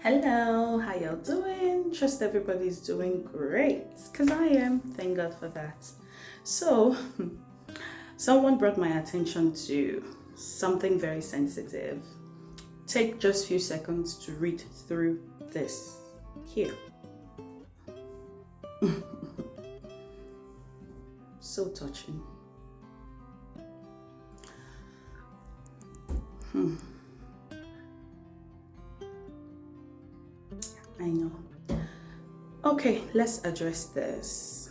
Hello, how y'all doing? Trust everybody's doing great, because I am. Thank God for that. So, someone brought my attention to something very sensitive. Take just a few seconds to read through this here. So touching. I know. Okay, let's address this.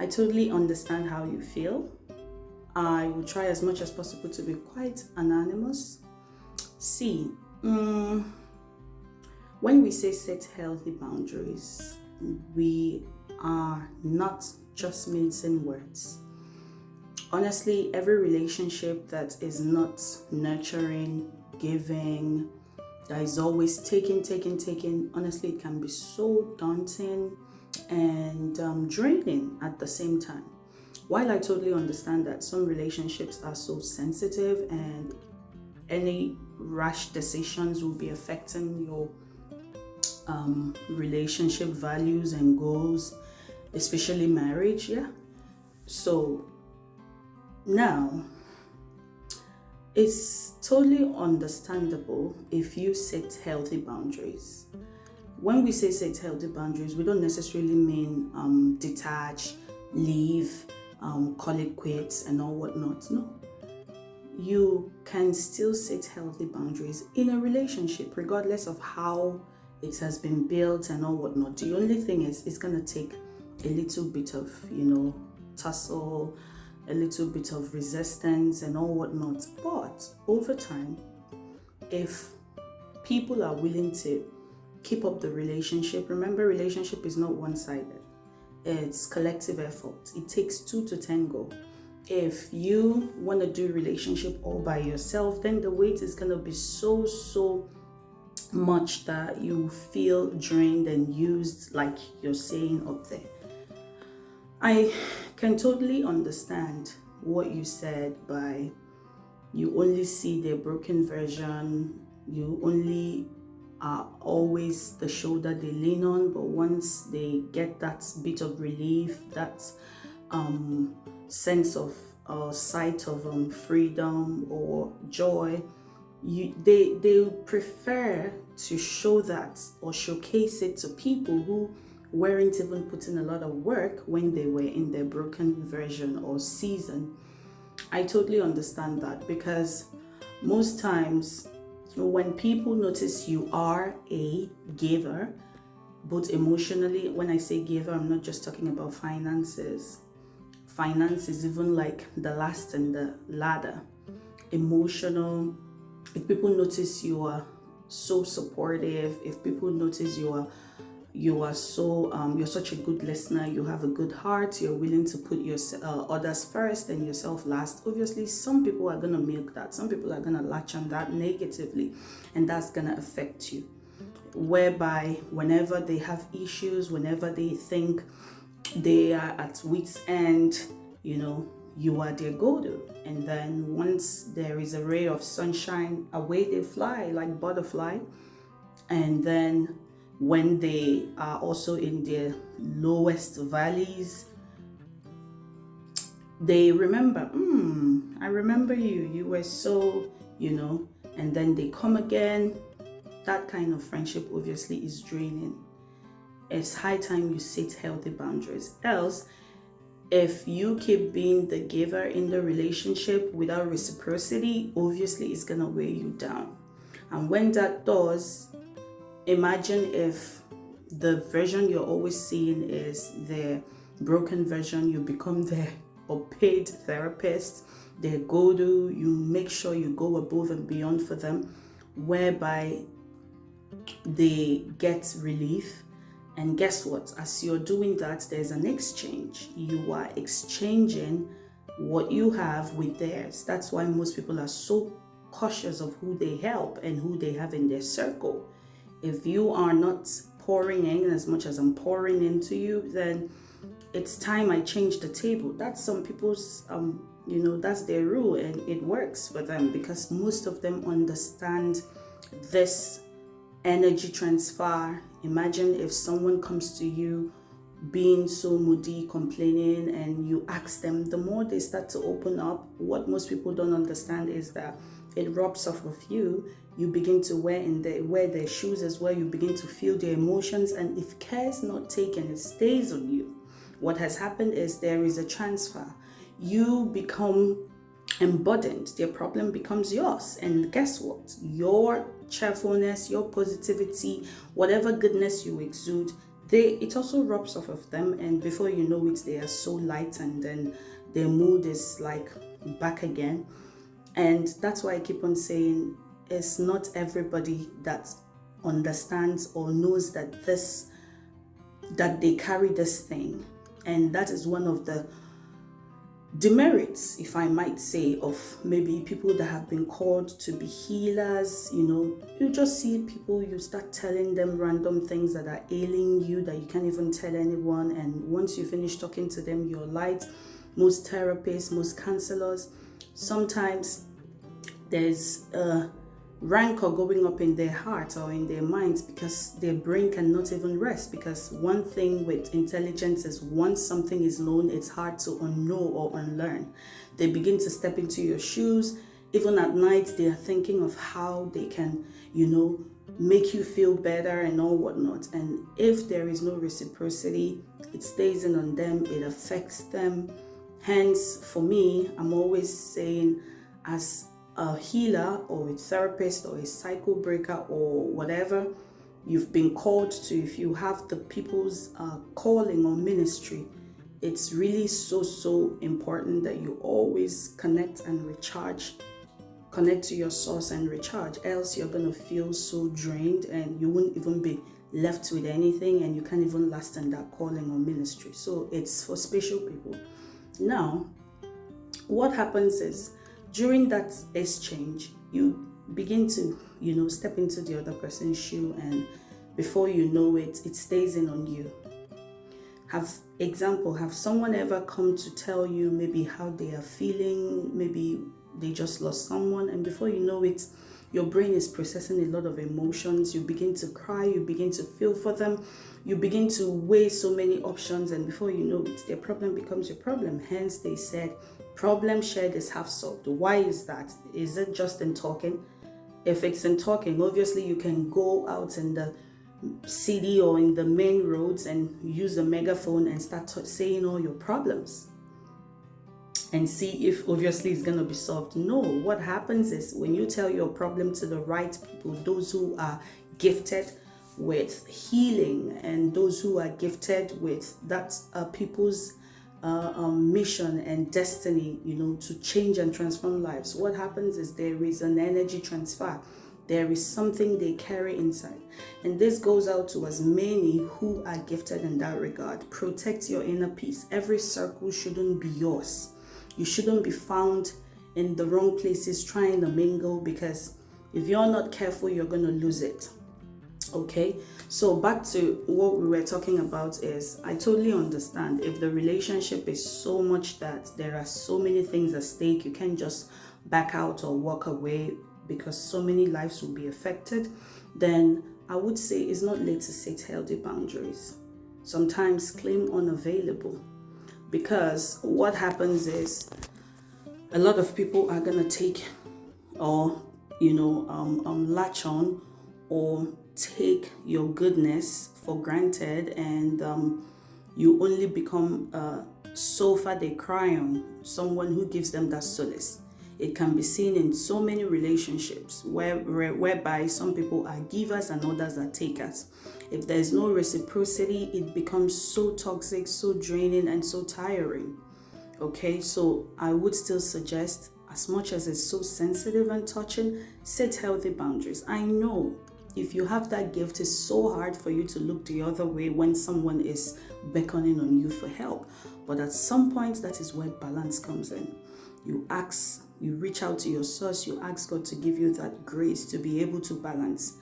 I totally understand how you feel. I will try as much as possible to be quite anonymous. See, when we say set healthy boundaries, we are not just mincing words. Honestly, every relationship that is not nurturing, giving, that is always taking, honestly, it can be so daunting and draining at the same time. While I totally understand that some relationships are so sensitive and any rash decisions will be affecting your relationship values and goals, especially marriage, yeah? So now, it's totally understandable if you set healthy boundaries. When we say set healthy boundaries, we don't necessarily mean detach, leave, call it quits and all whatnot. No. You can still set healthy boundaries in a relationship, regardless of how it has been built and all whatnot. The only thing is it's going to take a little bit of, tussle, a little bit of resistance and all whatnot. But over time, if people are willing to keep up the relationship, remember, relationship is not one-sided. It's collective effort. It takes two to tango. If you want to do relationship all by yourself, then the weight is going to be so much that you feel drained and used, like you're saying up there. I can totally understand what you said by you only see their broken version, you only are always the shoulder they lean on, but once they get that bit of relief, that sense of sight of freedom or joy, they prefer to show that or showcase it to people who weren't even putting a lot of work when they were in their broken version or season. I totally understand that, because most times when people notice you are a giver, both emotionally, when I say giver, I'm not just talking about finances. Finance is even like the last in the ladder. Emotional, if people notice you are so supportive, if people notice you are so you're such a good listener, you have a good heart, you're willing to put others first and yourself last, obviously some people are going to milk that, some people are going to latch on that negatively, and that's going to affect you, whereby whenever they have issues, whenever they think they are at wit's end, you are their go-to, and then once there is a ray of sunshine, away they fly like butterfly. And then when they are also in their lowest valleys, they remember, I remember you were so, and then they come again. That kind of friendship obviously is draining. It's high time you set healthy boundaries. Else, if you keep being the giver in the relationship without reciprocity, obviously it's gonna weigh you down. And when that does, imagine if the version you're always seeing is the broken version, you become their paid therapist, their go-to, you make sure you go above and beyond for them, whereby they get relief. And guess what? As you're doing that, there's an exchange. You are exchanging what you have with theirs. That's why most people are so cautious of who they help and who they have in their circle. If you are not pouring in as much as I'm pouring into you, then it's time I change the table. That's some people's, that's their rule, and it works for them because most of them understand this energy transfer. Imagine if someone comes to you being so moody, complaining, and you ask them, the more they start to open up, what most people don't understand is that it rubs off of you. You begin to wear their shoes as well. You begin to feel their emotions, and if care is not taken, it stays on you. What has happened is there is a transfer. You become embodied. Their problem becomes yours, and guess what? Your cheerfulness, your positivity, whatever goodness you exude, it also rubs off of them, and before you know it, they are so lightened and their mood is like back again. And that's why I keep on saying it's not everybody that understands or knows that they carry this thing. And that is one of the demerits, if I might say, of maybe people that have been called to be healers. You just see people, you start telling them random things that are ailing you that you can't even tell anyone, and once you finish talking to them, you're light. Most therapists, most counselors, sometimes there's a rancor going up in their heart or in their minds because their brain cannot even rest. Because one thing with intelligence is once something is known, it's hard to unknow or unlearn. They begin to step into your shoes. Even at night, they are thinking of how they can, make you feel better and all whatnot. And if there is no reciprocity, it stays in on them, it affects them. Hence, for me, I'm always saying, as a healer or a therapist or a cycle breaker or whatever you've been called to, if you have the people's calling or ministry, it's really so important that you always connect and recharge. Connect to your source and recharge, else you're going to feel so drained and you won't even be left with anything, and you can't even last in that calling or ministry. So it's for special people. Now, what happens is, during that exchange, you begin to, step into the other person's shoe, and before you know it, it stays in on you. Have someone ever come to tell you maybe how they are feeling? Maybe they just lost someone, and before you know it, your brain is processing a lot of emotions. You begin to cry, you begin to feel for them, you begin to weigh so many options, and before you know it, their problem becomes your problem. Hence, they said, problem shared is half solved. Why is that? Is it just in talking? If it's in talking, obviously you can go out in the city or in the main roads and use a megaphone and start saying all your problems and see if obviously it's going to be solved. No, what happens is when you tell your problem to the right people, those who are gifted with healing and those who are gifted with that people's mission and destiny, to change and transform lives, what happens is there is an energy transfer. There is something they carry inside. And this goes out to as many who are gifted in that regard. Protect your inner peace. Every circle shouldn't be yours. You shouldn't be found in the wrong places trying to mingle, because if you're not careful, you're going to lose it. Okay, so back to what we were talking about is, I totally understand if the relationship is so much that there are so many things at stake, you can't just back out or walk away because so many lives will be affected, then I would say it's not late to set healthy boundaries. Sometimes claim unavailable, because what happens is a lot of people are going to take or, latch on or take your goodness for granted, and you only become a sofa they cry on, someone who gives them that solace. It can be seen in so many relationships whereby some people are givers and others are takers. If there's no reciprocity, it becomes so toxic, so draining, and so tiring. Okay, so I would still suggest, as much as it's so sensitive and touching, set healthy boundaries. I know if you have that gift, it's so hard for you to look the other way when someone is beckoning on you for help. But at some point, that is where balance comes in. You reach out to your source, you ask God to give you that grace to be able to balance.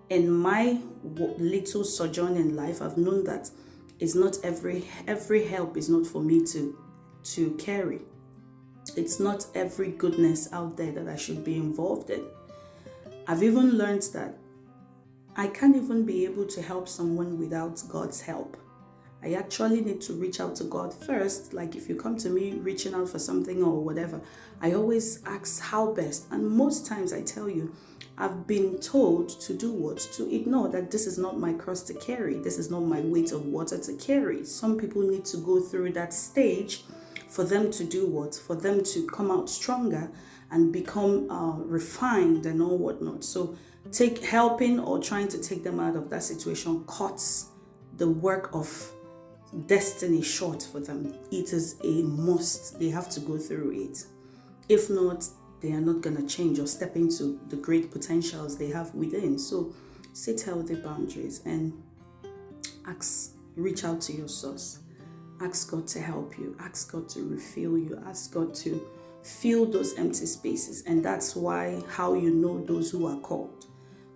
In my little sojourn in life, I've known that it's not every help is not for me to carry. It's not every goodness out there that I should be involved in. I've even learned that I can't even be able to help someone without God's help. I actually need to reach out to God first. Like if you come to me reaching out for something or whatever, I always ask how best. And most times I tell you, I've been told to do what? To ignore that this is not my cross to carry. This is not my weight of water to carry. Some people need to go through that stage for them to do what? For them to come out stronger and become refined and all whatnot. So helping or trying to take them out of that situation cuts the work of destiny short for them. It is a must. They have to go through it. If not, they are not going to change or step into the great potentials they have within. So set healthy boundaries and reach out to your source. Ask God to help you. Ask God to refill you. Ask God to fill those empty spaces. And that's how you know those who are called.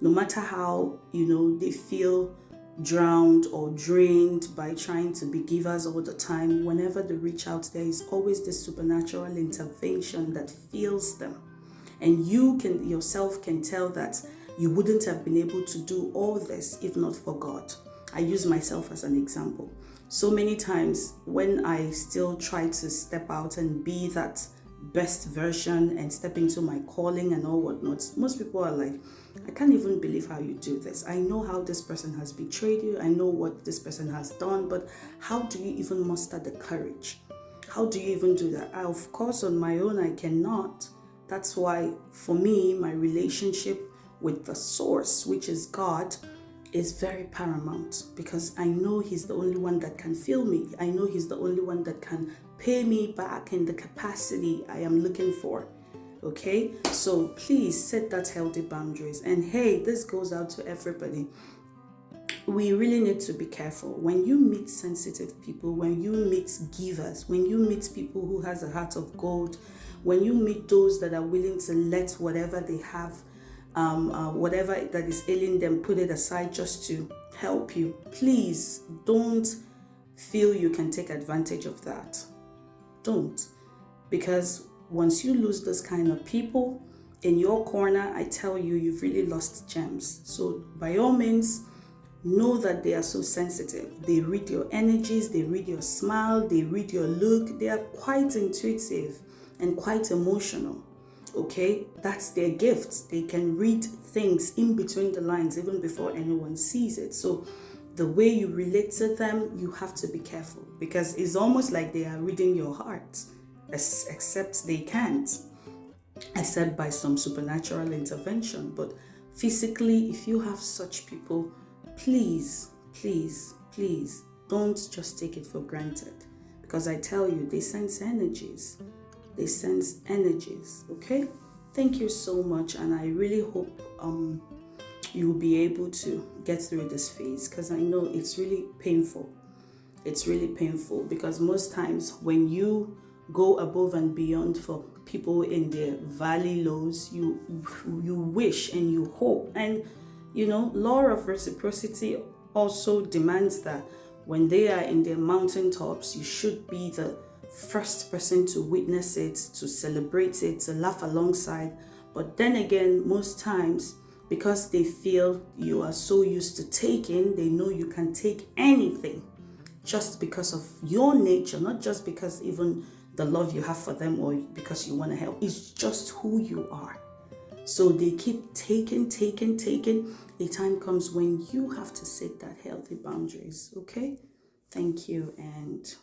No matter how, they feel drowned or drained by trying to be givers all the time, whenever they reach out, there is always this supernatural intervention that fills them. And you yourself can tell that you wouldn't have been able to do all this if not for God. I use myself as an example. So many times when I still try to step out and be that best version and step into my calling and all whatnot, most people are like, I can't even believe how you do this. I know how this person has betrayed you. I know what this person has done, but how do you even muster the courage? How do you even do that? Of course, on my own, I cannot. That's why, for me, my relationship with the source, which is God, is very paramount, because I know He's the only one that can fill me. I know He's the only one that can pay me back in the capacity I am looking for. Okay, so please set that healthy boundaries. And hey, this goes out to everybody. We really need to be careful. When you meet sensitive people, when you meet givers, when you meet people who has a heart of gold, when you meet those that are willing to let whatever they have, whatever that is ailing them, put it aside just to help you, please don't feel you can take advantage of that. Don't. Because once you lose those kind of people in your corner, I tell you, you've really lost gems. So by all means, know that they are so sensitive. They read your energies, they read your smile, they read your look. They are quite intuitive and quite emotional. Okay, that's their gift. They can read things in between the lines even before anyone sees it. So the way you relate to them, you have to be careful, because it's almost like they are reading your heart, except they can't, except by some supernatural intervention. But physically, if you have such people, please, please, please don't just take it for granted, because I tell you, they sense energies. They sense energies. Okay, thank you so much, and I really hope you'll be able to get through this phase, because I know it's really painful. It's really painful, because most times when you go above and beyond for people in their valley lows, you wish and you hope, and law of reciprocity also demands that when they are in their mountaintops, you should be the first person to witness it, to celebrate it, to laugh alongside. But then again, most times, because they feel you are so used to taking, they know you can take anything just because of your nature, not just because even the love you have for them or because you want to help. It's just who you are. So they keep taking. A time comes when you have to set that healthy boundaries. Okay? Thank you, and